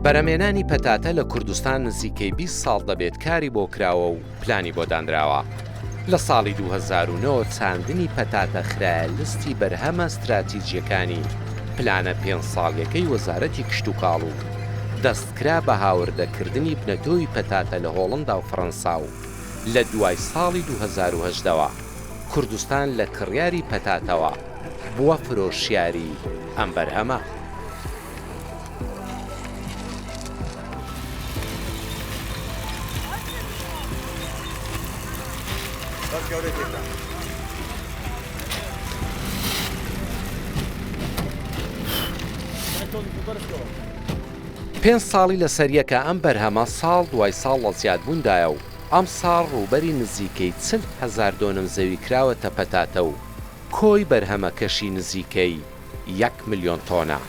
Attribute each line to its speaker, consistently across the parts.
Speaker 1: بەرهەمهێنانی پەتاتە لە کوردستان نزیکەی 20 ساڵ دەبێت کاری بۆ کراوە و پلانی بۆ دانراوە. لە ساڵی 2009 چاندنی پەتاتە خرایە لستی بەرهەمە استراتیجیەکانی پلانە 5 ساڵیەکەی وەزارەتی کشت و کاڵ و دەستکرا بە هاوردەکردنی بنەتۆی پەتاتە لە هۆڵندا و فەڕەنسا و لە دوای ساڵی 2010ەوە کوردستان لە کڕیاری پەتاتەوە بووە فرۆشیاری ئەم بەرهەمە. پێنج ساڵی لە سەریەکە ئەم بەرهەمە ساڵ دوای ساڵ لە زیادبووندایە و ئەم ساڵ ڕووبەری نزیکەی 40,000 دۆنم زەوی کراوەتە پەتاتە و کۆی بەرهەمەکەشی نزیکەی 1 ملیۆن تۆنە.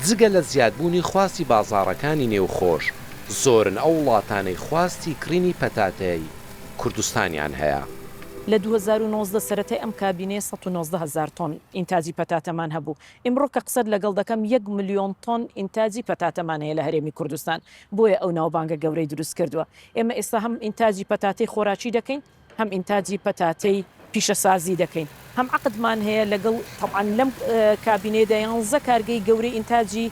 Speaker 1: جگە لە زیادبوونی خواستی بازاڕەکانی نێوخۆش، زۆرن ئەو وڵاتانەی خواستی کڕینی پەتاتەی کوردستانیان هەیە.
Speaker 2: لە 2019 سەرەتای ئەم کابینەیە 190,000 تۆن ئینتاجی پەتاتەمان هەبوو. ئیمڕۆ کە قسەت لەگەڵ دەکەم 1 ملیۆن تۆن ئینتاجی پەتاتەمان هەیە لە هەرێمی کوردستان. بۆیە ئەو ناوبانگە گەورەی دروست کردووە. ئێمە ئێستا هەم ئینتاجی پەتاتەی خۆراکی دەکەین، هەم ئینتاجی پەتاتەی پیشەسازی دەکەین. هەم عقدمان هەیە لەگەڵ طبعاً لەم کابینەیەدا 11 کارگەی گەورەی ئینتاجی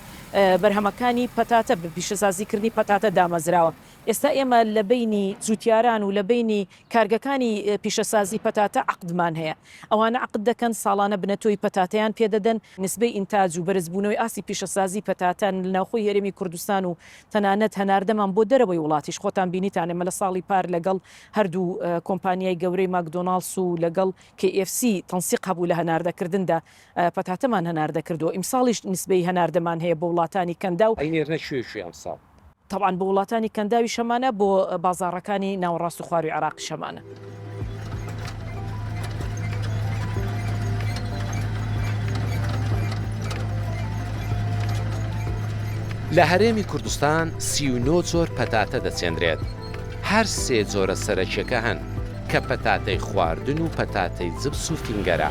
Speaker 2: بەرهەمەکانی پەتاتە بە پیشەسازیکردنی پەتاتە دامەزراوە. ئێستا ئێمە لە بینی جوتیاران و لە بینی کارگەکانی پیشەسازی پەتاتە عقدمان هەیە. ئەوانە عقد دەکەن ساڵانە بنەتۆی پەتاتەیان پێدەدەن، نسبەی ئینتاج و بەرزبوونەوەی ئاسی پیشەسازی پەتاتەن لە ناوخۆی هەرێمی کوردستان و تەنانەت هەناردەمان بۆ دەرەوەی وڵاتیش خۆتان بینیتان ئێمە لە ساڵی پار لەگەڵ هەردوو کۆمپانیای گەورەی ماکدۆناڵدس و لەگەڵ KFC تەنسیق هەبوو لە هەناردەکردندا پەتاتەمان هەناردەکردەوە. ئیمساڵیش نسبەی هەناردەمان هەیە بۆ وڵاتانی کەندا و
Speaker 1: ئەینێرنە شوێ ئەمساڵ
Speaker 2: طبعاً بۆ وڵاتانی کەنداوی شەمانە بۆ بازاڕەکانی ناوەڕاست و خواروی عێراقی شەمانە.
Speaker 1: لە هەرێمی کوردستان 39 جۆر پەتاتە دەچێندرێت. هەر 3 جۆرە سەرەکیەکە هەن کە پەتاتەی خواردن و پەتاتەی جبس و فینگەرە.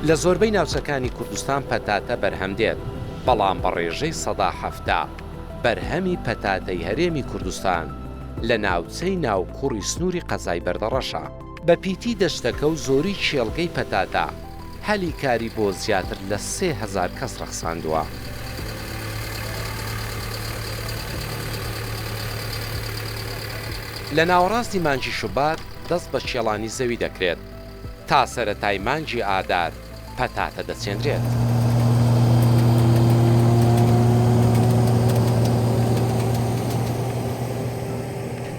Speaker 1: لە زۆربەی ناوچەکانی کوردستان پەتاتە بەرهەم دێت، بەڵام بە ڕێژەی 170 بەرهەمی پەتاتەی هەرێمی کوردستان لە ناوچەی ناوکوڕی سنووری قەزای بەردەڕەشە. بە پیتی دەشتەکە و زۆری کێڵگەی پەتاتە هەلی کاری بۆ زیاتر لە 3,000 کەس ڕەخساندووە. لە ناوەڕاستی مانگی شوبات دەست بە کێڵانی زەوی دەکرێت تا سەرەتای مانگی ئادار پەتاتە دەچێندرێت.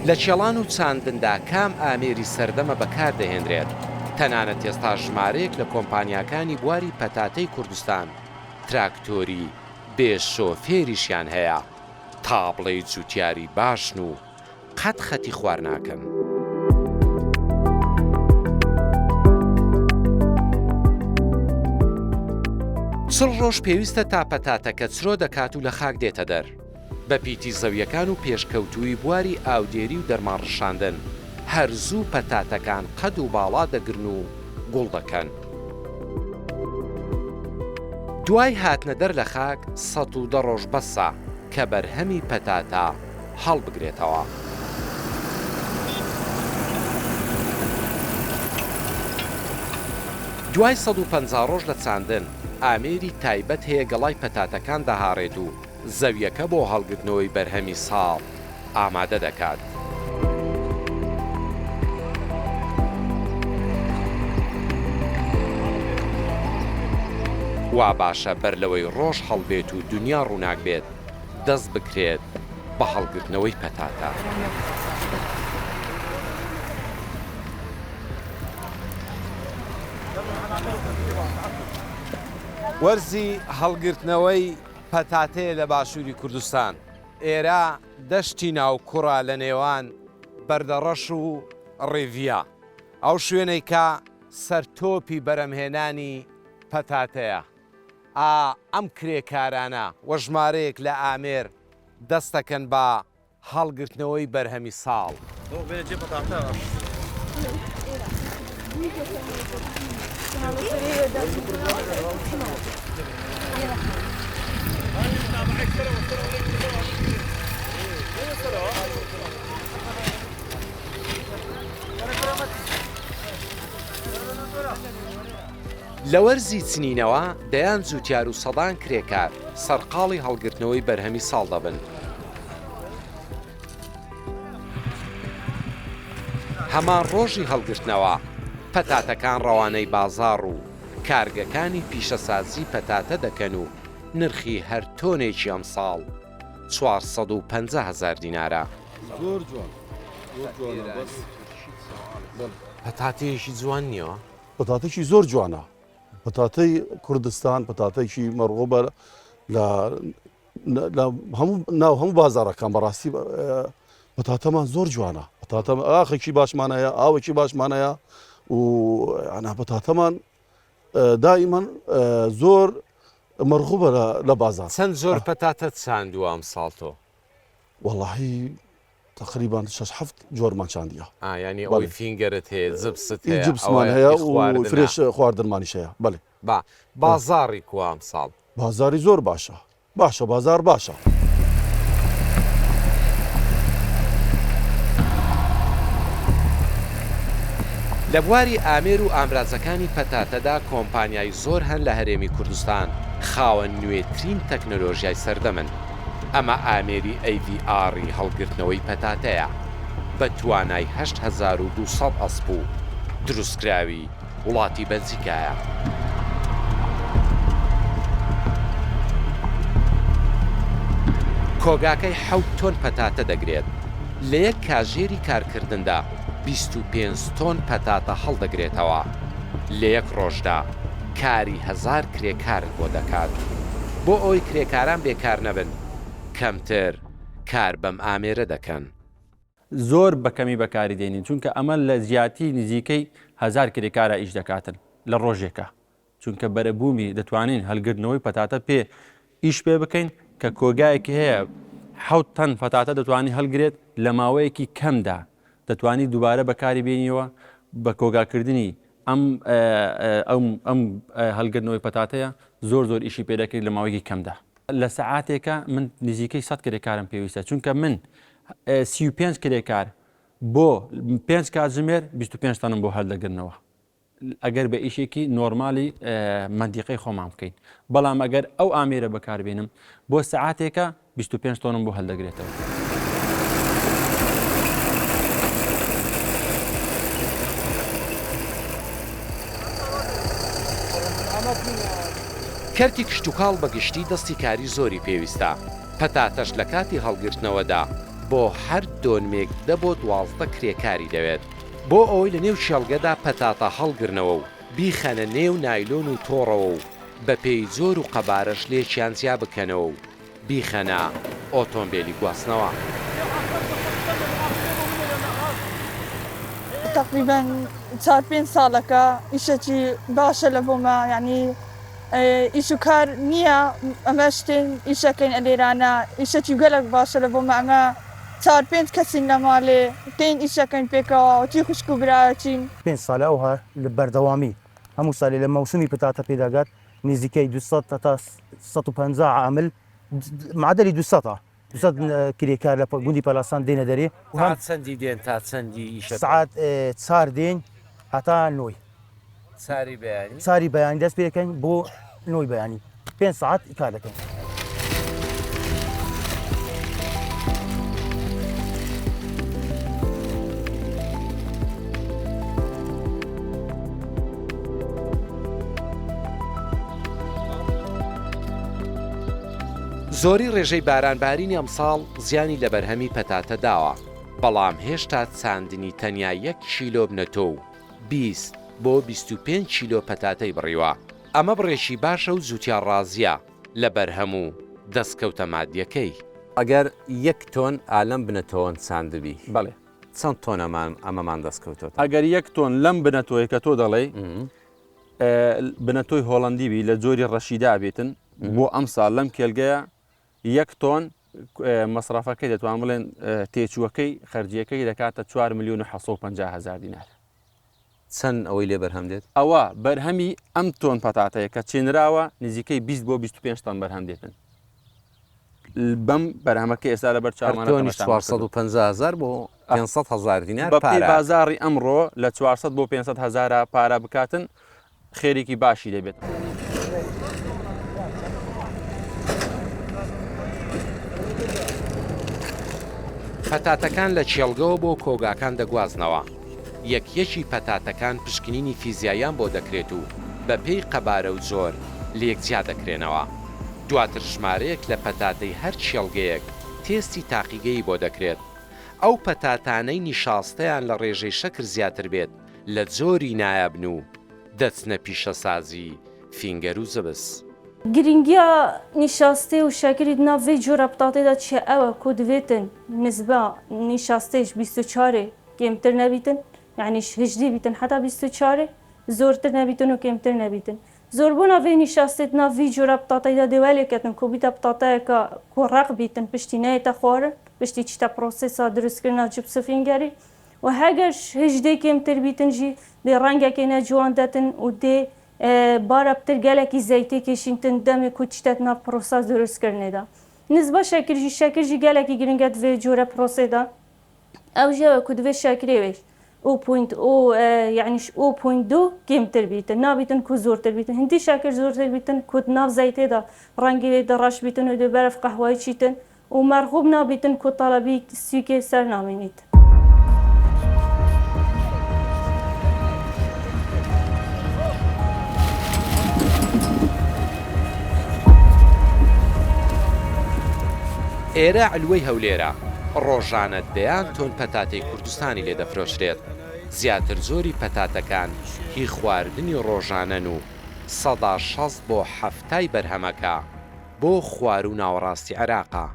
Speaker 1: لە کێڵان و چاندندا کام ئامێری سەردەمە بەکاردەهێنرێت. تەنانەت ئێستا ژمارەیەک لە کۆمپانیاکانی بواری پەتاتەی کوردستان تراکتۆری بێشۆفێریشیان هەیە تا بڵێ جوتیاری باشن و قەت خەتی خوار ناکەن. چل ڕۆژ پێویستە تا پەتاتەکە چرۆ دەکات و لە خاک دێتە دەر. بە پیتی زەویەکان و پێشکەوتووی بواری ئاودێری و دەرمانڕشاندن هەرزوو پەتاتەکان قەد و باڵا دەگرن و گوڵ دەکەن. دوای هاتنە دەر لە خاک 110 ڕۆژ بەسە کە بەرهەمی پەتاتە هەڵبگرێتەوە. دوای 150 ڕۆژ لە چاندن ئامێری تایبەت هەیە گەڵای پەتاتەکان دەهاڕێت و زەویەکە بۆ هەڵگرتنەوەی بەرهەمی ساڵ ئامادە دەکات. وا باشە بەر لەوەی ڕۆژ هەڵبێت و دنیا ڕووناک بێت دەست بکرێت بە هەڵگرتنەوەی پەتاتە. وەرزی هەڵگرتنەوەی پەتاتەیە لە باشووری کوردستان. ئێرە دەشتی ناوکوڕە لە نێوان بەردەڕەش و ڕێڤیا، ئەو شوێنەی کە سەرتۆپی بەرهەمهێنانی پەتاتەیە. ئەم کرێکارانە وە ژمارەیەک لە ئامێر دەست دەکەن بە هەڵگرتنەوەی بەرهەمی ساڵ. لە وەرزی چنینەوە دەیان جوتیار و سەدان کرێکار سەرقاڵی هەڵگرتنەوەی بەرهەمی ساڵ دەبن. هەمان ڕۆژی هەڵگرتنەوە پەتاتەکان ڕەوانەی بازاڕ و کارگەکانی پیشەسازی پەتاتە دەکەن و نرخی هەر تۆنێکی ئەم ساڵ 450,000 دینارە. پەتاتەیەکی جوان نییە؟
Speaker 3: پەتاتێکی زۆر جوانە. پەتاتەی کوردستان پەتاتێکی مەڕغوبە لە هەموو بازارەکان بەڕاستی پەتاتەمان زۆر جوانە. پەتاتە ئاخێکی باشمانەیە، ئاوێکی باشمانەیە و پەتاتەمان دائیمەن زۆر مەرغوبە لە بازار.
Speaker 1: چەند زۆر پەتاتە چاندووە ئەم ساڵ تۆ؟
Speaker 3: وەڵاهی تقریبا 6-7 جۆرمان چاندیە.
Speaker 1: ینی ئەوی فینگەرت هەیە، جبست هەیە،
Speaker 3: جبسمان هەیە و فرێش خواردنمانیش هەیە. بەڵێ.
Speaker 1: بازاڕی کووە ئەم ساڵ؟
Speaker 3: بازاری زۆر باشە. بازار باشە.
Speaker 1: لە بواری ئامێر و ئامرازەکانی پەتاتەدا کۆمپانیای زۆر هەن لە هەرێمی کوردستان خاوەن نوێترین تەکنۆلۆژیای سەردەمن. ئەمە ئامێری AVRی هەڵگرتنەوەی پەتاتەیە بە توانای 8200 ئەسپ و دروستکراوی وڵاتی بەلجیکایە. کۆگاکەی 7 تۆن پەتاتە دەگرێت. لە یەک کاژێری کارکردندا 25 تۆن پەتاتە هەڵدەگرێتەوە. لە یەک ڕۆژدا کاری 1000 کرێکارت بۆ دەکات. بۆ ئەوی کرێکاران بێکار نەبن، کەمتر کار بەم ئامێرە دەکەن.
Speaker 4: زۆر بەکەمی بەکاری دێنین چونکە ئەمە لە زیاتی نزیکەی 1000 کرێکارە ئیش دەکاتن لە ڕۆژێکە، چونکە بەرەبوومی دەتوانین هەلگرتنەوەی پەتاتە ئیش پێ بکەین کە کۆگایەکی هەیە 7 تەن پەتاتە دەتوانانی هەلگرێت لە ماوەیەکی کەمدا دەتوانی دووبارە بەکاری بێنیەوە بە کۆگاکردنی ئەم هەلگرتنەوەی پەتاتەیە زۆر ئیشی پێدەکرێت لە ماوەیەکی کەمدا. لە سەعاتێکە من نزیکەی 100 کرێکارم پێویستە، چونکە من 35 کرێکار بۆ 5 کاتژمێر 25 تەنم بۆ هەڵدەگرنەوە ئەگەر بە ئیشێکی نۆرمالی مەندیقەی خۆمان بکەین. بەڵام ئەگەر ئەو ئامێرە بەکاربێنم بۆ سەعاتێکە 25 تۆنم بۆ هەڵدەگرێتەوە.
Speaker 1: کەرتی کشتتوکاڵ بەگشتی دەستی کاری زۆری پێویستە. پەتاتەش لە کاتی هەڵگرتنەوەدا بۆ هەر دۆنمێک بۆ 12 کرێکاری دەوێت. بۆ ئەوەی لە نێو شێڵگەدا پەتاتە هەڵگرنەوە و بیخەنە نێو نایلۆن و تۆڕەوە و بە پێی زۆر و قەبارەش لێکیان جیا بکەنەوە و بیخەنە ئۆتۆمبیلی گواستنەوە.
Speaker 5: تقریبا 4-5 ساڵەکە ئیشێکی باشە لە بۆمە، یعنی ئیش و کار نییە، ئەمە شتێن ئیشەکەین ئەلێرانە ئیشەکی گەلک باشە لە بۆمە. ئەمە 4-5 کەسین لە ماڵێ دێن ئیشەکەین پێکەوە تی خوشک و برایەتین.
Speaker 6: 5 ساڵە ئەوها لە بەردەوامی هەموو ساڵی لە مەوسمی پەتاتە پێداگات نزیکەی 200 تا 150 عامل معدەلی 200 کرێکار لە گوندی پەلاسان دێنە دەرێ
Speaker 1: چەندی دێن تا چەندی ئیشە
Speaker 6: سعات 4 دێن هەتا 9 ساری بەیانی دەست پێەکەین بۆ 9 بەیانی 5 ساعت کار دەکەین.
Speaker 1: زۆری ڕێژەی بارانبارینی ئەمساڵ زیانی لە بەرهەمی پەتاتە داوە، بەڵام هێشتا چاندنی تەنیا 1 کیلۆ بنەتۆ و 20 بۆ 25 کیلۆ پەتاتەی بڕیوە. ئەمە بڕێشی باشە و زووتیان ڕازیە لە بەرهەموو دەستکەوتە مادیەکەی. ئەگەر 1 تۆن ئالەم بنەتەوەن چاندبی،
Speaker 4: بەڵێ
Speaker 1: چەند تۆنەمان ئەمەمان دەستکەوتەوە؟
Speaker 4: ئەگەر 1 تۆن لەم بنەتۆی کە تۆ دەڵێ بنەتۆی هۆڵندیبی لە جۆری ڕەشیدا بێتن بۆ ئەم ساڵ لەم کێلگەیە 1 تۆن مەسرافەکەی دەتوان بڵێن تێچووەکەی خەرجیەکەی دەکاتە 4,750,000 دینار.
Speaker 1: چەند ئەوەی لێ بەرهەم دێت
Speaker 4: ئەوە بەرهەمی ئەم تۆن پەتاتەیە کە چێنراوە نزیکەی 20 بۆ 25 تۆن بەرهەم دێتن بەم بەرهەمەکە ئێستا لە
Speaker 1: تۆنی 450,000 بۆ 500,000 دینار
Speaker 4: بە پێی بازاڕی ئەمڕۆ لە 400 بۆ 500,000 پارە بکاتن خێرێکی باشی دەبێت.
Speaker 1: پەتاتەکان لە چێڵگەوە بۆ کۆگاکان دەگوازنەوە. یەکیەکی پەتاتەکان پشکنینی فیزیاییان بۆ دەکرێت و بە پێی قەبارە و زۆر لە یەکجیا دەکرێنەوە. دواتر ژمارەیەک لە پەتاتەی هەر چێڵگەیەک تێستی تاقیگەی بۆ دەکرێت. ئەو پەتاتانەی نیشاستەیان لە ڕێژەی شەکر زیاتر بێت لە جۆری نایابن و دەچنە پیشەسازی فینگەر و زبس.
Speaker 7: گرنگیا نیشاسته و شکری ناوی جورا پتاته دا چه اوه کو دویتن نسبه نیشاستهش 24 کمتر نبیتن یعنی 18 بیتن حتی 24 زورتر نبیتن و کمتر نبیتن زوربونا وی نیشاسته ناوی جورا پتاته دا دیوالی کتن کو بیتا پتاته که رق بیتن پشتی نه تا خوارن پشتی چتا پروسسا درست کرنا جبس فینگری و هگرش 18 کمتر بیتن جی دی رنگه که نجوان داتن و دی بارا بتر گلکی زیتی کشیدن دم کوچتت نا پروسس درست کرده دا. نسبت شکرجی گلکی گرینگت و جوره پروسه دا. اوجه کدوه شکری ویش. او یعنی 0.2 کمتر بیتن. نابیتن کو زورتر بیتن. هندی شکر زورتر بیتن کد ناف زیتی دا. رنگی دراش بیتن و دو برف قهوه‌ای چیتن. و مرغوب نابیتن کو طلبی سیک سر نامینید.
Speaker 1: ئێرە علوەی هەولێرە ڕۆژانە دەیان تۆن پەتاتەی کوردستانی لێ دەفرۆشرێت. زیاتر زۆری پەتاتەکان هی خواردنی ڕۆژانەن و 160 بۆ 70 بەرهەمەکە بۆ خوار و ناوەڕاستی عێراقا.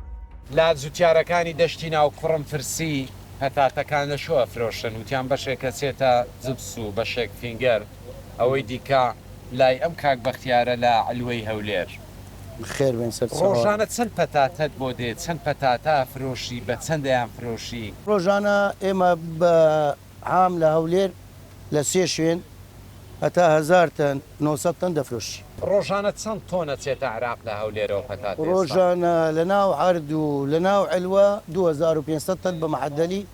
Speaker 1: لا جوتیارەکانی دەشتی ناو کوڕم فرسی پەتاتەکان لە شۆ ئەفرۆشن وتیان بەشێکە چێتە جبس و بەشێک فینگەر ئەوەی دیکە لای ئەم کاک بەختیارە لە علوەی هەولێر.
Speaker 6: خێر بێن سەر
Speaker 1: ڕۆژانە چەند پەتاتەت بۆ دێت چەند پەتاتە فرۆشی بە چەندەیان فرۆشی
Speaker 6: ڕۆژانە ئێمە بە عام لە هەولێر لە سێ شوێن هەتا 1000 تەن 900 تەن دەفرۆشی.
Speaker 1: ڕۆژانە چەند تۆنە چێتە عێراق لە هەولێرەوە پەتات
Speaker 6: ڕۆژانە لە ناو عرد و لە ناو علوە 2500 تەن بە مەعەدەلی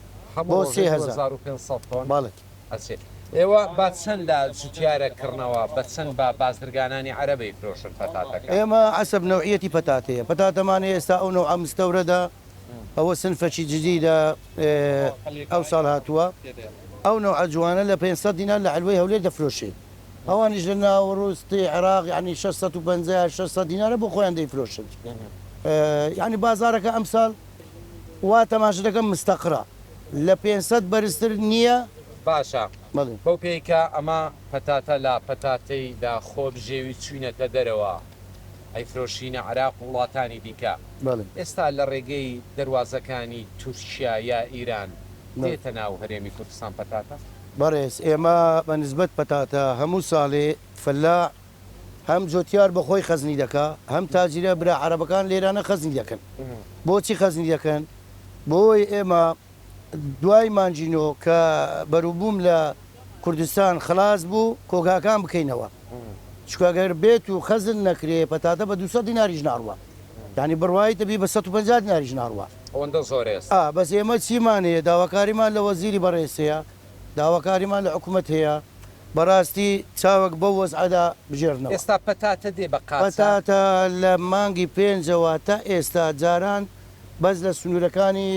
Speaker 6: بۆ 3500
Speaker 1: تۆن
Speaker 6: باڵێ
Speaker 1: ئەسێ. ئێوە با چەند لە جوتیارەکردنەوە بە چەند بە بازرگانانی عەرەبەی فرۆشن پەتاتەکە؟
Speaker 6: ئێمە حەسەب نەوعیەتی پەتاتەیە. پەتاتەمانە ئێستا ئەو نەوع مستەورەدا ئەوە سنفەکی جدیدە ئەو ساڵ هاتووە. ئەو نەوع جوانە لە 500 دینار لە علوەی هەولێر دەفرۆشێت. ئەوانیش لە ناو ڕوستی عێراق یعنی 650 600 دینارە بۆ خۆیان دەیفرۆشن. یعنی بازارەکە ئەم ساڵ وا تەماشا دەکەم مستەقرە لە 500 بەرزتر نییە.
Speaker 1: باشە بەو پێیکە ئەمە پەتاتە لە پەتاتەی دا خۆبژێوی چوینەتە دەرەوە ئەیفرۆشینە عێراق و وڵاتانی دیکە. ئێستا لە ڕێگەی دەواازەکانی تورکیا یا ئیران دێتە ناو هەرێمی کوردستان پەتاتە؟
Speaker 6: بەڕێز ئێمە بە نسبەت پەتاتە هەموو ساڵێ فەلا هەم جۆتیار بەخۆی خەزنی دەکا هەم تاجیرە برا عەرەبەکان لێرانە خەزنی دەکەن. بۆچی خەزنی دەکەن؟ بۆی ئێمە دوای مانجینۆ کە بەروبووم لە کوردستان خلاص بوو کۆگاکان بکەینەوە. چکگەر بێت و خەزن نەکرێ پەتاتە بە 200 دیناریش ناڕوە. یعنی بڕوایی دەبی بە 150 دیناریش ناڕوە.
Speaker 1: ئەوەندە زۆرێ.
Speaker 6: بەس ئێمە چیمانەیە داواکاریمان لە وەزیری بەڕێزەیە داواکاریمان لە حکوومەت هەیە بەڕاستی چاوەک بە وەزعەدا بژێرنەوە.
Speaker 1: ئێستا پەتاتە دێ بە
Speaker 6: پەتاتە لە مانگی 5ەوە تا ئێستا جاران بەس لە سنوورەکانی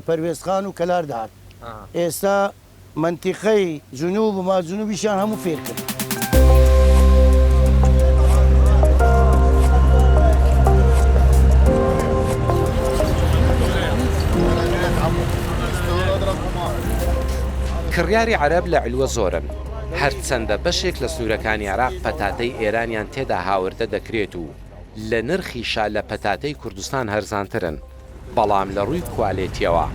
Speaker 6: پەروێزخان و کەلاردار ئێستا منتیقەی جنوب و ماجنوبیشان هەموو فێر کرد.
Speaker 1: کڕیاری عەرەب لە علوە زۆرن. هەرچەندە بەشێک لە سنوورەکانی عێراق پەتاتەی ئێرانیان تێدا هاوردە دەکرێت و لە نرخیشا لە پەتاتەی کوردستان هەرزانترن. بەڵام لە ڕووی کوالێتیەوە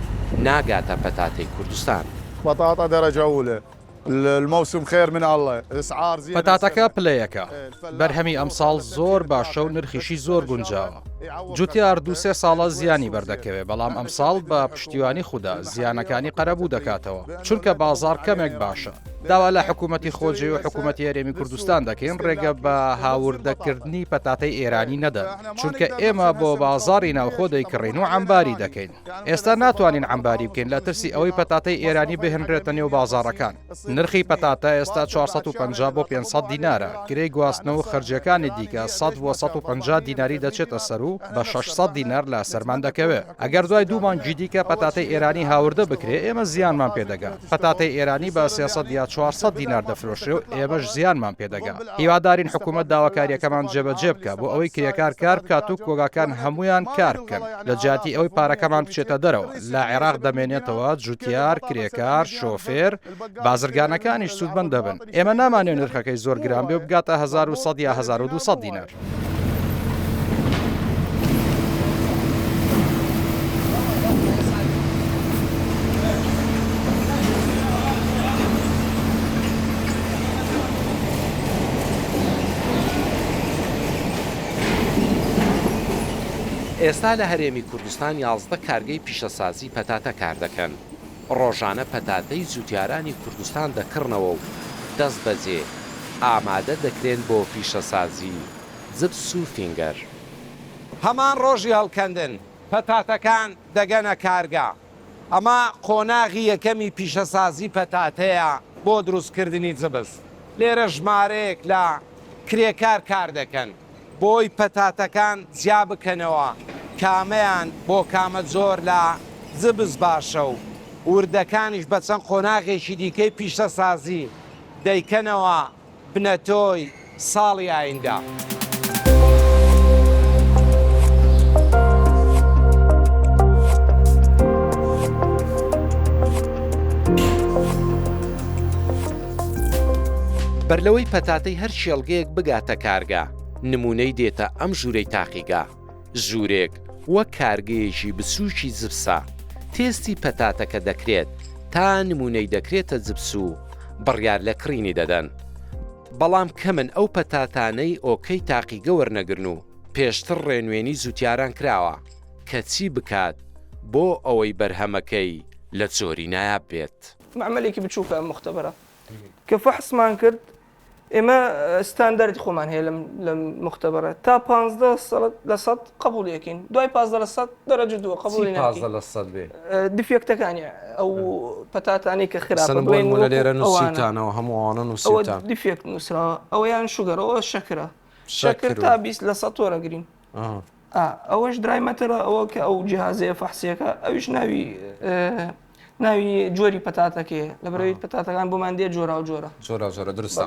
Speaker 1: ناگاتە پەتاتەی کوردستان.
Speaker 8: بطاطا درجة أولى الموسم خير من الله اسعار زين
Speaker 9: پەتاتەکە پلەیەکە بەرهەمی ئەمساڵ زۆر باشە و نرخیشی زۆر گونجاوە جوتیار دوسێ ساڵە زیانی بەردەکەوێت بەڵام ئەمساڵ بە پشتیوانی خوددا زیانەکانی قەرەبوو دەکاتەوە چونکە بازار کەمێک باشە. داوا لە حکوومەتی خۆجێ و حکوومەتی هەرێمی کوردستان دەکەین ڕێگە بە هاوردەکردنی پەتاتەی ئێرانی نەدەن چونکە ئێمە بۆ بازاری ناوخۆ دەیکڕین و عەمباری دەکەین. ئێستا ناتوانین عەمباری بکەین لە ترسی ئەوەی پەتاتەی ئێرانی بهێنرێتە نێو بازارەکان. نرخی پەتاتە ئێستا 450 بۆ 500 دینارە، گرەی گواستنەوە و خەرجیەکانی دیکە 100 بۆ 150 دیناری دەچێتە سەر و بە 600 دینار لە سەرمان دەکەوێت. ئەگەر دوای دوومان جیدیکە پەتاتەی ئێرانی هاوردە بکرێ ئێمە زیانمان پێدەگات. پەتاتەی ئێرانی بە 300 یا 400 دینار دەفرۆشێ و ئێمەش زیانمان پێدەگات. هیوادارین حکوومەت داواکاریەکەمان جێبەجێ بکە بۆ ئەوەی کرێکار کار بکات و کۆگاکان هەمویان کار بکەن لە جاتی ئەوەی پارەکەمان بچێتە دەرەوە. لە عێراق دەمێنێتەوە جوتیار، کرێکار، شۆفێر، بازرگانەکانیش سوودمەند دەبن. ئێمە نامانێت نرخەکەی زۆر گران بێ و بگاتە 1100 یا 1200 دینار.
Speaker 1: ئێستا لە هەرێمی کوردستان 11 کارگەی پیشەسازی پەتاتە کار دەکەن. ڕۆژانە پەتاتەی جوتیارانی کوردستان دەکڕنەوە و دەست بەجێ ئامادە دەکرێن بۆ پیشەسازی جبس و فینگەر. هەمان ڕۆژی هەڵکەندن پەتاتەکان دەگەنە کارگا. ئەمە قۆناغی یەکەمی پیشەسازی پەتاتەیە بۆ دروستکردنی جبس. لێرە ژمارەیەک لە کرێکار کار دەکەن بۆی پەتاتەکان جیا بکەنەوە کامەیان بۆ کامە زۆر لە جبس باشە و وردەکانیش بە چەند قۆناغێکی دیکەی پیشەسازی دەیکەنەوە بنەتۆی ساڵی ئایندا. بەرلەوەی پەتاتەی هەر شێڵگەیەک بگاتە کارگا نمونەی دێتە ئەم ژوورەی تاقیگا. ژوورێک وەک کارگەیەکی بسووکی جبسە. تێستی پەتاتەکە دەکرێت تا نمونەی دەکرێتە جبس و بڕیار لە کڕینی دەدەن. بەڵام کەمن ئەو پەتاتانەی ئۆکەی تاقیگە وەرنەگرن و پێشتر ڕێنوێنی زوتیاران کراوە کە چی بکات بۆ ئەوەی بەرهەمەکەی لە جۆری نایاب بێت.
Speaker 10: معمەلێکی بچووکە مختبەرە کە فەحسمان کرد ئێمە ستاندەری خۆمان هەیە لە مختبەرە تا 15% قبوڵیەکەین دوای 15% دەرەجە دووە قبوڵی دیفێکتەکانی ئەو پەتاتانی کە خراپە
Speaker 1: لە لێرە نووسیتانەوە هەمووانە نووسیتان
Speaker 10: دیفێکت نووسراوە ئەوەیان شوگەرەوە شەکرە شەکر تا 20% وەرەگرین. ئەوەش درایمەتەرە ئەوە کە ئەو جیهازەیە فەحسیەکە ئەویش ناوی جۆری پەتاتەکەیە لە بەرەوەی پەتاتەکان بۆمان دێ جۆرا و
Speaker 1: جۆرە درستە.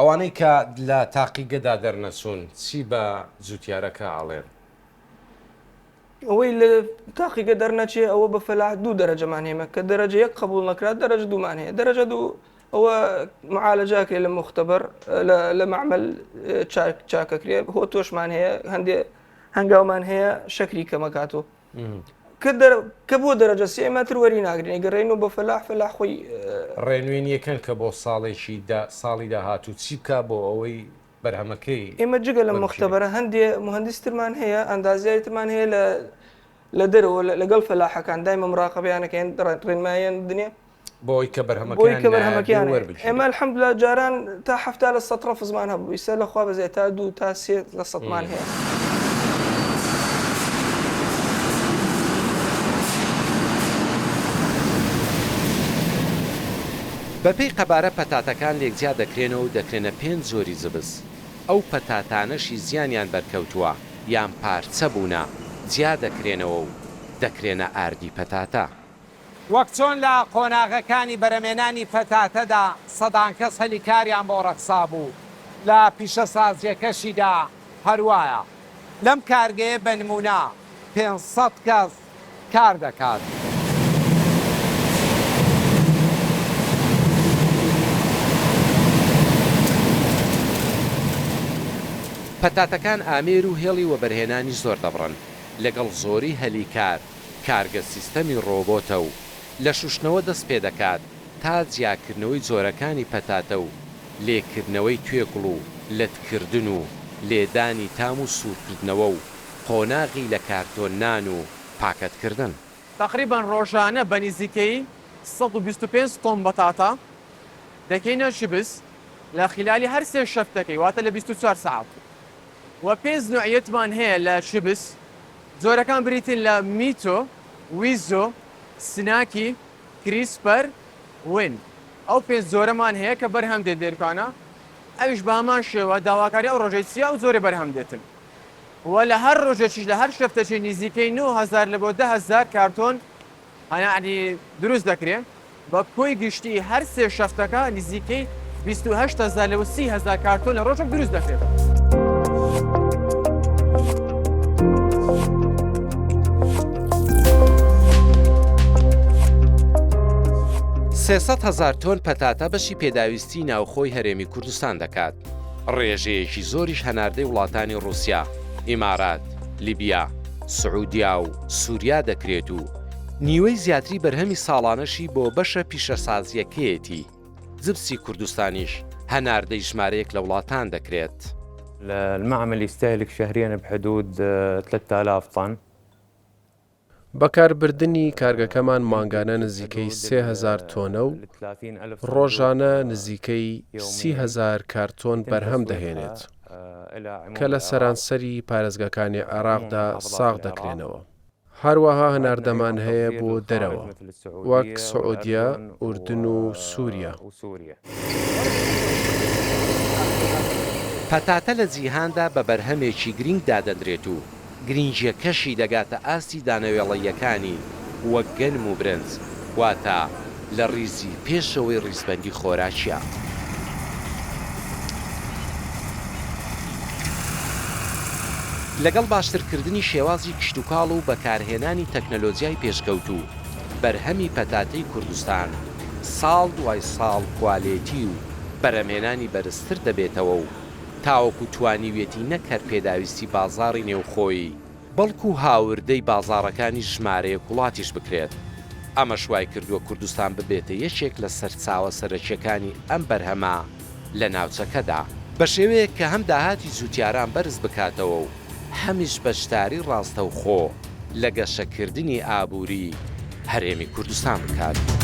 Speaker 1: ئەوانەی کە لە تاقیگەدا دەرنەچوون چی بە جوتیارەکە ئاڵێن؟
Speaker 10: ئەوەی لە تاقیگە دەرنەچێ ئەوە بە فەلاح 2 دەرەجەمان هێمە کە دەرەجە 1 قبول نەکرات دەرەجە 2مان هەیە. دەرەجە 2 ئەوە معالەجاکێ لە مختبەر لە معمەل چاکەکرێ هۆ تۆشمان هەیە هەنگاومان هەیە شەکری کەمەکاتۆ کە بۆ دەرەجە 3 مەتر وەری ناگرین گەڕێن و بە فەلاح خۆی
Speaker 1: ڕێنوێن یەکەن کە بۆ ساڵی داهاتوو چی بکە بۆ ئەوەی بەرهەمەکەی
Speaker 10: ئێمە جگە لە مختبەرە هەندێ مهندسترمان هەیە ئەندازیارتمان هەیە لە دەرەوە لەگەڵ فەلاحەکان دایمە مراقبەیانەکەن ڕێنمایان دنیا
Speaker 1: بۆی کە بەرهەمەکەیان
Speaker 10: ئێمە الحەمدوللا جاران تا 70% ڕەفزمان هەبوو ئیستا لەخوا بەزێ تا 2 تا 3% مان هەیە.
Speaker 1: بەپێی قەبارە پەتاتەکان لێکجیا دەکرێنەوە و دەکرێنە 5 زۆری جبس. ئەو پەتاتانەشی زیانیان بەرکەوتووە یان پارچە بوونە جیا دەکرێنەوە و دەکرێنە ئاردی پەتاتە. وەک چۆن لە قۆناغەکانی بەرەمێنانی پەتاتەدا سەدان کەس هەلی کاریان بۆ ڕەقسا بوو لە پیشەسازیەکەشیدا هەروایە. لەم کارگەیە بە نمونە 500 کەس کار دەکات. پەتاتەکان ئامێر و هێڵی وەبەرهێنانی زۆر دەبڕن لەگەڵ زۆری هەلیکار کارگە سیستەمی ڕۆبۆتە و لە شوشتنەوە دەست پێ دەکات تا جیاکردنەوەی جۆرەکانی پەتاتە و لێکردنەوەی توێکڵ و لەتکردن و لێدانی تام و سوورکردنەوە و قۆناغی لە کارتۆنان و پاکەتکردن.
Speaker 11: تقریبا ڕۆژانە بە نزیکەی 125 تۆن بەتاتە دەکەینە شبس لە خلالی هەر سێ شەفتەکەی واتە لە 24 ساعت و پێنج نوعیەتمان هەیە لە شبس زۆرەکان بریتین لە میتۆ، ویزۆ، سناکی، کریسپەر، وین. ئەو پێنج زۆرەمان هەیە کە بەرهەم دێت دێرکانە ئەویش بە هەمان شێوە داواکاری ئەو ڕۆژەی چیا و زۆری بەرهەم دێتن و لە هەر ڕۆژێکیش لە هەر شەفتەکی نزیکەی 9,000 لە بۆ 10,000 کارتۆن هەیانی دروست دەکرێت بە کۆی گشتی هەر سێ شەفتەکە نزیکەی 28,000 لە 30,000 کارتۆن لە ڕۆژێک دروست دەکرێت.
Speaker 1: 300,000 تۆن پەتاتە بەشی پێداویستی ناوخۆی هەرێمی کوردستان دەکات. ڕێژەیەکی زۆریش هەناردەی وڵاتانی رووسیا، ئیمارات، لیبیا، سعودیا و سووریا دەکرێت و نیوەی زیاتری بەرهەمی ساڵانەشی بۆ بەشە پیشەسازیەکەیەتی. جبسی کوردستانیش هەناردەی ژمارەیەک لە وڵاتان دەکرێت.
Speaker 12: المعمل يستهلك شهريا بحدود 3000 طن.
Speaker 13: بەکاربردنی کارگەکەمان مانگانە نزیکەی 3,000 تۆنە و ڕۆژانە نزیکەی 30,000 کارتۆن بەرهەم دەهێنێت کە لە سەرانسەری پارێزگاکانی عێراقدا ساغ دەکرێنەوە. هەروەها هەناردەمان هەیە بۆ دەرەوە وەک سعودیا، ئوردن و سووریا.
Speaker 1: پەتاتە لە جیهاندا بە بەرهەمێکی گرنگ دادەدرێت و گرنجیەکەشی دەگاتە ئاستی دانەوێڵەیەکانی وەک گەنم و برنج واتە لە ڕیزی پێشەوەی ڕیزبەندی خۆراکیە. لەگەڵ باشترکردنی شێوازی کشتتوکاڵ و بەکارهێنانی تەکنەلۆجیای پێشکەوتوو بەرهەمی پەتاتەی کوردستان ساڵ دوای ساڵ کوالێتی و بەرەمهێنانی بەرزتر دەبێتەوە و تاوەکو توانیوێتی نەکەر پێداویستی بازاڕی نێوخۆی بەڵکو و هاوردەی بازاڕەکانی ژمارەیە وڵاتیش بکرێت. ئەمە شوای کردووە کوردستان ببێتە یەکێک لە سەرچاوە سەرەکیەکانی ئەم بەرهەمە لە ناوچەکەدا بە شێوەیەک کە هەم داهاتی جوتیاران بەرز بکاتەوە و هەمیش بەشداری ڕاستەوخۆ لە گەشەکردنی ئابووری هەرێمی کوردستان بکات.